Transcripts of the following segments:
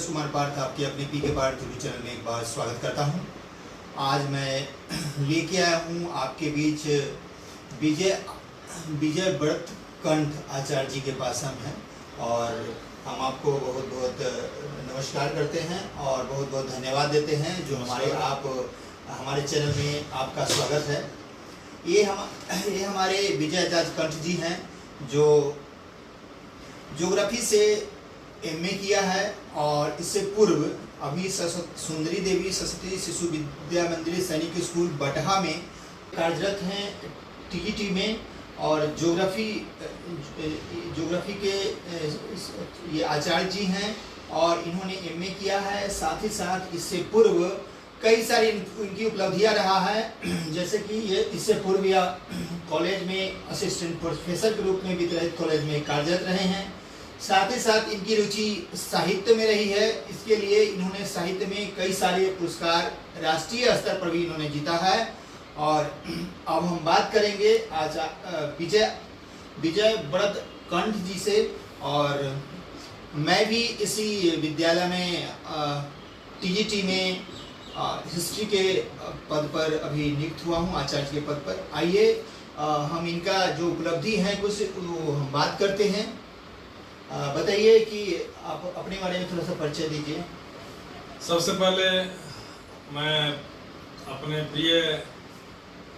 पंकज कुमार पार्थ आपके अपने पी के पार्थ यूट्यूब चैनल में एक बार स्वागत करता हूं। आज मैं लेके आया हूं आपके बीच विजय व्रत कंठ आचार्य जी के पास हम हैं और हम आपको बहुत बहुत नमस्कार करते हैं और बहुत बहुत धन्यवाद देते हैं जो हमारे चैनल में आपका स्वागत है। ये हमारे विजय आचार्य कंठ जी हैं जो ज्योग्राफी से एमए किया है और इससे पूर्व अभी सुंदरी देवी सरस्वती शिशु विद्या मंदिर सैनिक स्कूल बटहा में कार्यरत हैं टीईटी में और ज्योग्राफी के ये आचार्य जी हैं और इन्होंने एमए किया है। साथ ही साथ इससे पूर्व कई सारी इनकी उपलब्धियां रहा है, जैसे कि ये इससे पूर्व या कॉलेज में असिस्टेंट प्रोफेसर के रूप में विद्यालय कॉलेज में कार्यरत रहे हैं। साथ ही साथ इनकी रुचि साहित्य में रही है, इसके लिए इन्होंने साहित्य में कई सारे पुरस्कार राष्ट्रीय स्तर पर भी इन्होंने जीता है। और अब हम बात करेंगे विजय व्रत कंठ जी से। और मैं भी इसी विद्यालय में टीजीटी में हिस्ट्री के पद पर अभी नियुक्त हुआ हूँ, आचार्य के पद पर। आइए हम इनका जो उपलब्धि है कुछ हम बात करते हैं। बताइए कि आप अपने बारे में थोड़ा सा परिचय दीजिए। सबसे पहले मैं अपने प्रिय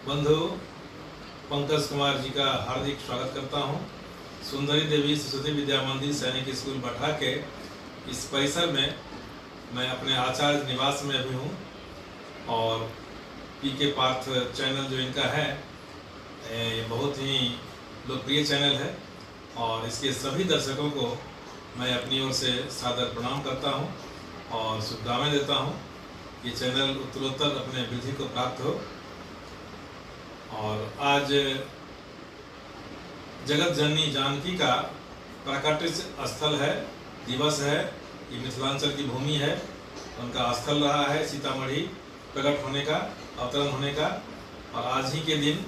बंधु पंकज कुमार जी का हार्दिक स्वागत करता हूं। सुंदरी देवी सरस्वती विद्या मंदिर सैनिक स्कूल बटहा के इस परिसर में मैं अपने आचार्य निवास में भी हूं और पी के पार्थ चैनल जो इनका है ये बहुत ही लोकप्रिय चैनल है और इसके सभी दर्शकों को मैं अपनी ओर से सादर प्रणाम करता हूं और शुभकामनाएं देता हूं कि चैनल उत्तरोत्तर अपने वृद्धि को प्राप्त हो। और आज जगत जननी जानकी का प्राकट्य स्थल है, दिवस है। ये मिथिलांचल की भूमि है, उनका स्थल रहा है सीतामढ़ी प्रकट होने का, अवतरण होने का। और आज ही के दिन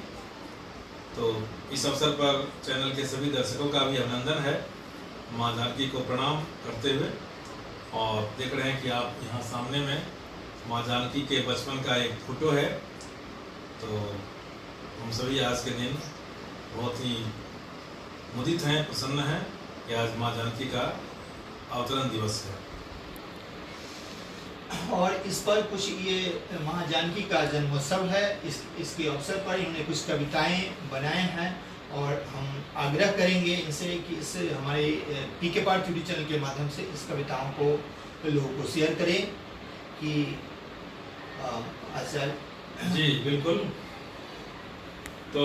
तो इस अवसर पर चैनल के सभी दर्शकों का भी अभिनंदन है, माँ जानकी को प्रणाम करते हुए। और देख रहे हैं कि आप यहाँ सामने में माँ जानकी के बचपन का एक फोटो है। तो हम सभी आज के दिन बहुत ही मुदित हैं, प्रसन्न हैं कि आज माँ जानकी का अवतरण दिवस है। और इस पर कुछ ये माँ जानकी का जन्मोत्सव है, इसके अवसर पर इन्होंने कुछ कविताएं बनाए हैं और हम आग्रह करेंगे इनसे कि इस हमारे पी के पार्थ यूट्यूब चैनल के माध्यम से इस कविताओं को लोगों को शेयर करें कि आचार्य जी बिल्कुल। तो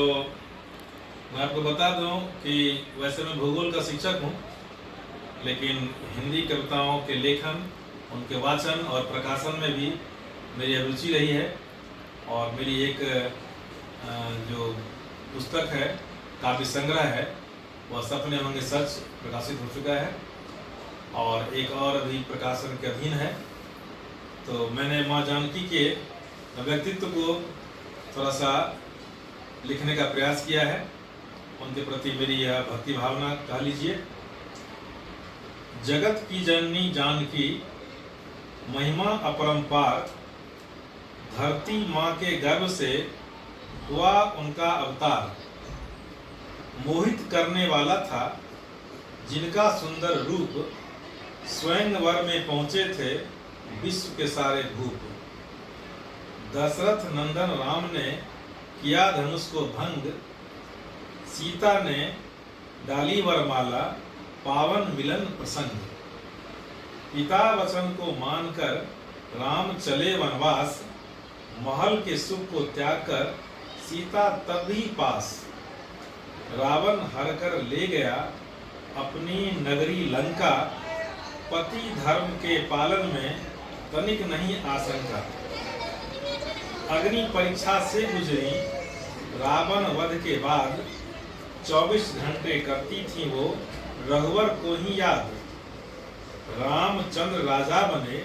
मैं आपको बता दूं कि वैसे मैं भूगोल का शिक्षक हूं, लेकिन हिंदी कविताओं के लेखन, उनके वाचन और प्रकाशन में भी मेरी रुचि रही है। और मेरी एक जो पुस्तक है, काव्य संग्रह है, वह सपने होंगे सच प्रकाशित हो चुका है और एक और अभी प्रकाशन के अधीन है। तो मैंने माँ जानकी के व्यक्तित्व को थोड़ा सा लिखने का प्रयास किया है। उनके प्रति मेरी यह भक्ति भावना कह लीजिए। जगत की जननी जानकी महिमा अपरंपार, धरती माँ के गर्भ से हुआ उनका अवतार। मोहित करने वाला था जिनका सुंदर रूप, स्वयं वर में पहुंचे थे विश्व के सारे भूप। दशरथ नंदन राम ने किया धनुष को भंग, सीता ने डाली वरमाला, पावन मिलन प्रसंग। पिता वचन को मानकर राम चले वनवास, महल के सुख को त्याग कर सीता तब ही पास। रावण हर कर ले गया अपनी नगरी लंका, पति धर्म के पालन में तनिक नहीं आशंका। अग्नि परीक्षा से गुजरी रावण वध के बाद, 24 घंटे करती थी वो रघुवर को ही याद। रामचंद्र राजा बने,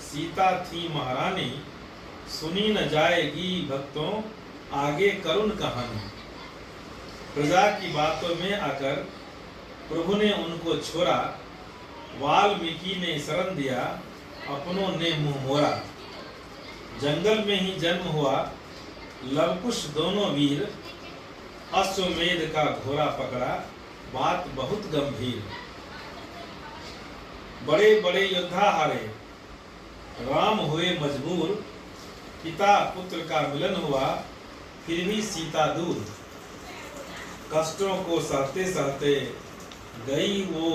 सीता थी महारानी, सुनी न जाएगी भक्तों आगे करुण कहानी। प्रजा की बातों में आकर प्रभु ने उनको छोड़ा, वाल्मीकि ने शरण दिया, अपनों ने मुंह मोड़ा। जंगल में ही जन्म हुआ लवकुश दोनों वीर, अश्वमेध का घोड़ा पकड़ा, बात बहुत गंभीर। बड़े बड़े योद्धा हारे, राम हुए मजबूर, पिता पुत्र का मिलन हुआ, फिर भी सीता दूर। कष्टों को सहते सहते गई वो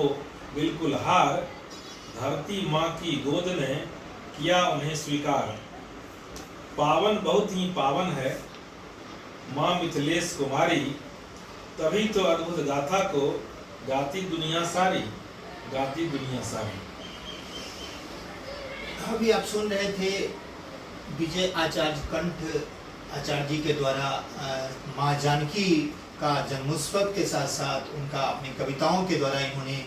बिल्कुल हार, धरती माँ की गोद ने किया उन्हें स्वीकार। पावन बहुत ही पावन है माँ मिथिलेश कुमारी, तभी तो अद्भुत गाथा को गाती दुनिया सारी, गाती दुनिया सारी। अभी आप सुन रहे थे विजय आचार्य कंठ आचार्य जी के द्वारा माँ जानकी का जन्मोत्सव के साथ साथ उनका अपनी कविताओं के द्वारा इन्होंने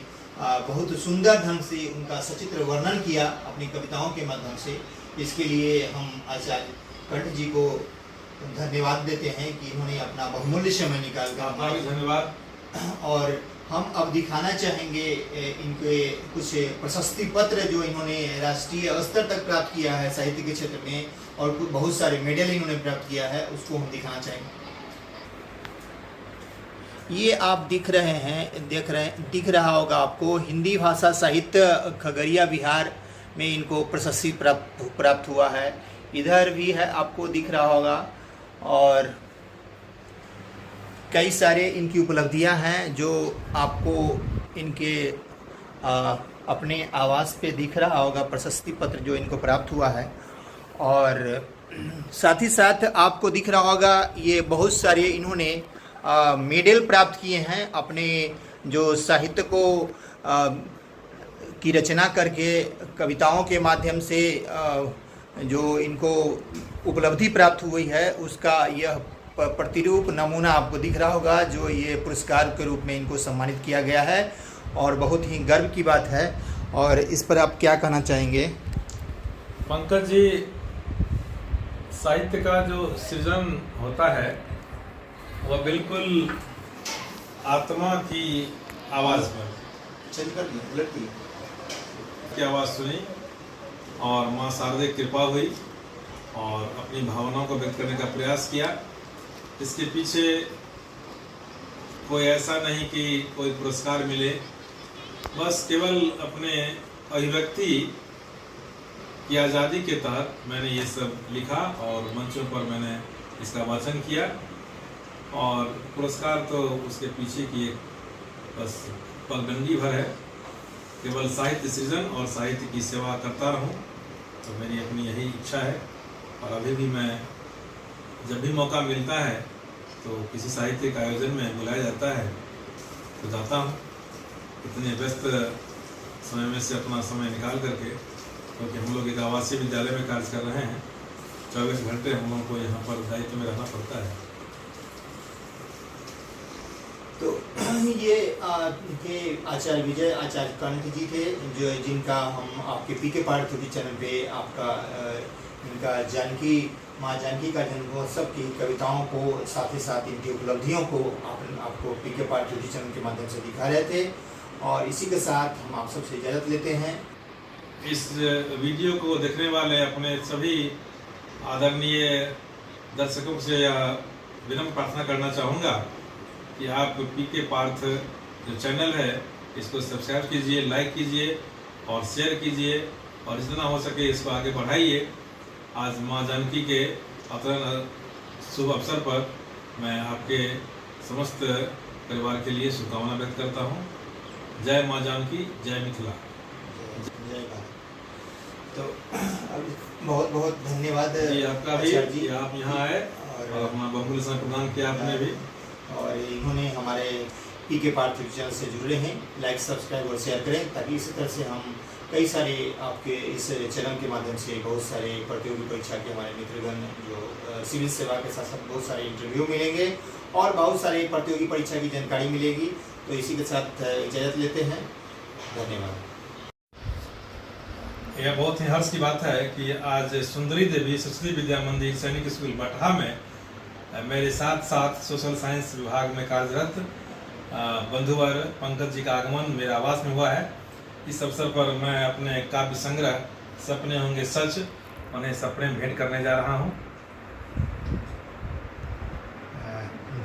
बहुत सुंदर ढंग से उनका सचित्र वर्णन किया अपनी कविताओं के माध्यम से। इसके लिए हम आचार्य कंठ जी को धन्यवाद देते हैं कि इन्होंने अपना बहुमूल्य समय निकाल कर धन्यवाद। और हम अब दिखाना चाहेंगे इनके कुछ प्रशस्ति पत्र जो इन्होंने राष्ट्रीय स्तर तक प्राप्त किया है साहित्य के क्षेत्र में, और बहुत सारे मेडल इन्होंने प्राप्त किया है, उसको हम दिखाना चाहेंगे। ये आप दिख रहा होगा आपको, हिंदी भाषा साहित्य खगड़िया बिहार में इनको प्रशस्ति प्राप्त हुआ है। इधर भी है, आपको दिख रहा होगा, और कई सारे इनकी उपलब्धियां हैं जो आपको इनके अपने आवास पे दिख रहा होगा, प्रशस्ति पत्र जो इनको प्राप्त हुआ है। और साथ ही साथ आपको दिख रहा होगा ये बहुत सारे इन्होंने मेडल प्राप्त किए हैं अपने जो साहित्य को की रचना करके कविताओं के माध्यम से जो इनको उपलब्धि प्राप्त हुई है उसका यह प्रतिरूप नमूना आपको दिख रहा होगा, जो ये पुरस्कार के रूप में इनको सम्मानित किया गया है और बहुत ही गर्व की बात है। और इस पर आप क्या कहना चाहेंगे? पंकज जी, साहित्य का जो सृजन होता है वह बिल्कुल आत्मा की आवाज़ पर की आवाज़ सुनी और माँ शारदे की कृपा हुई और अपनी भावनाओं को व्यक्त करने का प्रयास किया। इसके पीछे कोई ऐसा नहीं कि कोई पुरस्कार मिले, बस केवल अपने अभिव्यक्ति की आज़ादी के तहत मैंने ये सब लिखा और मंचों पर मैंने इसका वाचन किया। और पुरस्कार तो उसके पीछे की एक बस पगडंडी भर है, केवल साहित्य सृजन और साहित्य की सेवा करता रहूं, तो मेरी अपनी यही इच्छा है। और अभी भी मैं जब भी मौका मिलता है तो किसी साहित्यिक आयोजन में बुलाया जाता है तो जाता हूँ, इतने व्यस्त समय में से अपना समय निकाल करके, क्योंकि हम लोग एक आवासीय विद्यालय में कार्य कर रहे हैं, 24 घंटे हम लोगों को यहाँ पर दायित्व में रहना पड़ता है। तो ये के आचार्य विजय आचार्य कंठ जी थे, जो जिनका हम आपके पीके पाठ यूट्यूब चैनल पे आपका इनका जानकी माँ जानकी का जन्मोत्सव की कविताओं को साथ ही साथ इनकी उपलब्धियों को आपको पीके पाठ यूट्यूब चैनल के माध्यम से दिखा रहे थे। और इसी के साथ हम आप सबसे इजाज़त लेते हैं। इस वीडियो को देखने वाले अपने सभी आदरणीय दर्शकों से विनम्र प्रार्थना करना चाहूँगा कि आप पीके पार्थ जो चैनल है इसको सब्सक्राइब कीजिए, लाइक कीजिए और शेयर कीजिए, और जितना हो सके इसको आगे बढ़ाइए। आज माँ जानकी के अवतरण शुभ अवसर पर मैं आपके समस्त परिवार के लिए शुभकामना व्यक्त करता हूँ। जय माँ जानकी, जय मिथिला, जय भारत। तो बहुत बहुत धन्यवाद जी आपका भी कि आप यहाँ आए और अपना बहुमूल्य समय प्रदान किया आपने भी। और इन्होंने हमारे पीके पार्थ चैनल से जुड़े हैं, लाइक सब्सक्राइब और शेयर करें, ताकि इसी तरह से हम कई सारे आपके इस चैनल के माध्यम से बहुत सारे प्रतियोगी परीक्षा के हमारे मित्रगण जो सिविल सेवा के साथ साथ बहुत सारे इंटरव्यू मिलेंगे और बहुत सारे प्रतियोगी परीक्षा की जानकारी मिलेगी। तो इसी के साथ इजाज़त लेते हैं, धन्यवाद। यह बहुत ही हर्ष की बात है कि आज सुंदरी देवी सरस्वती विद्या मंदिर सैनिक स्कूल बटहा में मेरे साथ साथ सोशल साइंस विभाग में कार्यरत बंधुवर पंकज जी का आगमन मेरे आवास में हुआ है। इस अवसर पर मैं अपने काव्य संग्रह सपने होंगे सच उन्हें सपने भेंट करने जा रहा हूँ।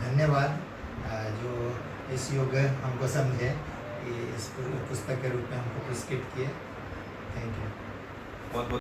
धन्यवाद जो इस योग्य हमको समझे कि इस पुस्तक के रूप में हमको पुरस्कृत किए। Thank you. बहुत बहुत